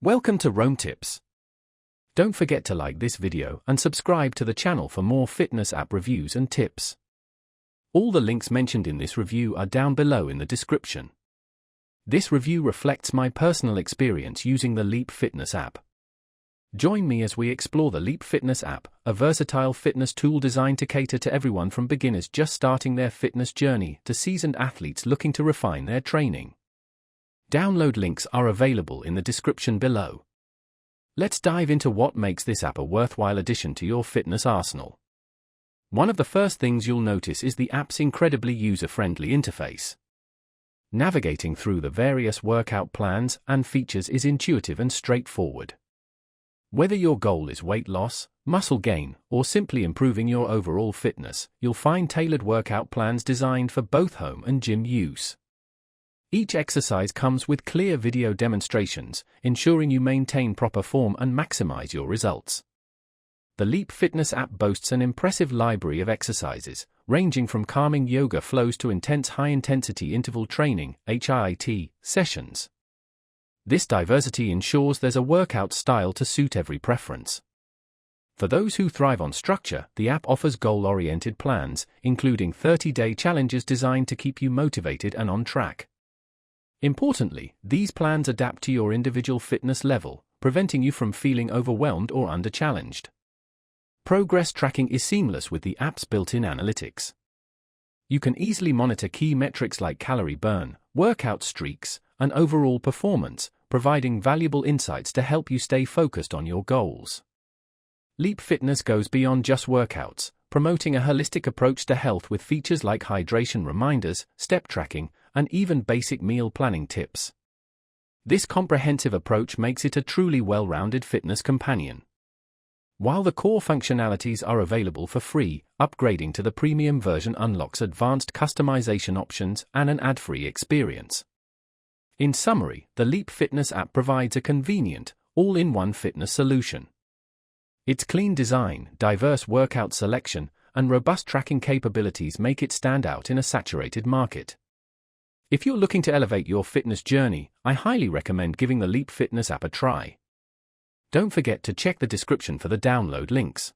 Welcome to Rome Tips. Don't forget to like this video and subscribe to the channel for more fitness app reviews and tips. All the links mentioned in this review are down below in the description. This review reflects my personal experience using the Leap Fitness app. Join me as we explore the Leap Fitness app, a versatile fitness tool designed to cater to everyone from beginners just starting their fitness journey to seasoned athletes looking to refine their training. Download links are available in the description below. Let's dive into what makes this app a worthwhile addition to your fitness arsenal. One of the first things you'll notice is the app's incredibly user-friendly interface. Navigating through the various workout plans and features is intuitive and straightforward. Whether your goal is weight loss, muscle gain, or simply improving your overall fitness, you'll find tailored workout plans designed for both home and gym use. Each exercise comes with clear video demonstrations, ensuring you maintain proper form and maximize your results. The Leap Fitness app boasts an impressive library of exercises, ranging from calming yoga flows to intense high-intensity interval training (HIIT) sessions. This diversity ensures there's a workout style to suit every preference. For those who thrive on structure, the app offers goal-oriented plans, including 30-day challenges designed to keep you motivated and on track. Importantly, these plans adapt to your individual fitness level, preventing you from feeling overwhelmed or under-challenged. Progress tracking is seamless with the app's built-in analytics. You can easily monitor key metrics like calorie burn, workout streaks, and overall performance, providing valuable insights to help you stay focused on your goals. Leap Fitness goes beyond just workouts, promoting a holistic approach to health with features like hydration reminders, step tracking, and even basic meal planning tips. This comprehensive approach makes it a truly well-rounded fitness companion. While the core functionalities are available for free, upgrading to the premium version unlocks advanced customization options and an ad-free experience. In summary, the Leap Fitness app provides a convenient, all-in-one fitness solution. Its clean design, diverse workout selection, and robust tracking capabilities make it stand out in a saturated market. If you're looking to elevate your fitness journey, I highly recommend giving the Leap Fitness app a try. Don't forget to check the description for the download links.